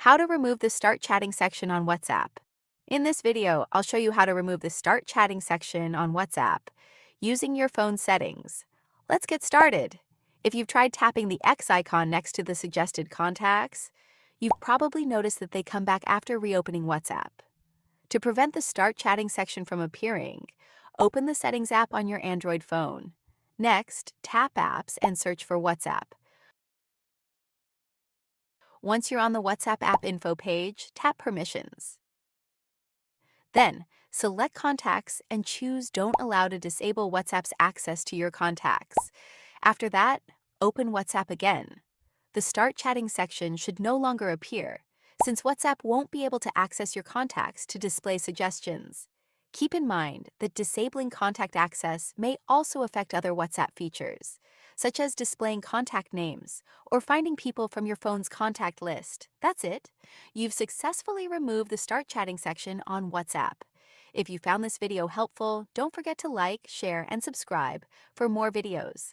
How to remove the Start Chatting section on WhatsApp. In this video, I'll show you how to remove the Start Chatting section on WhatsApp using your phone settings. Let's get started. If you've tried tapping the X icon next to the suggested contacts, you've probably noticed that they come back after reopening WhatsApp. To prevent the Start Chatting section from appearing, open the Settings app on your Android phone. Next, tap Apps and search for WhatsApp. Once you're on the WhatsApp app info page, tap Permissions. Then, select Contacts and choose Don't Allow to disable WhatsApp's access to your contacts. After that, open WhatsApp again. The Start Chatting section should no longer appear, since WhatsApp won't be able to access your contacts to display suggestions. Keep in mind that disabling contact access may also affect other WhatsApp features, such as displaying contact names or finding people from your phone's contact list. That's it. You've successfully removed the Start Chatting section on WhatsApp. If you found this video helpful, don't forget to like, share, and subscribe for more videos.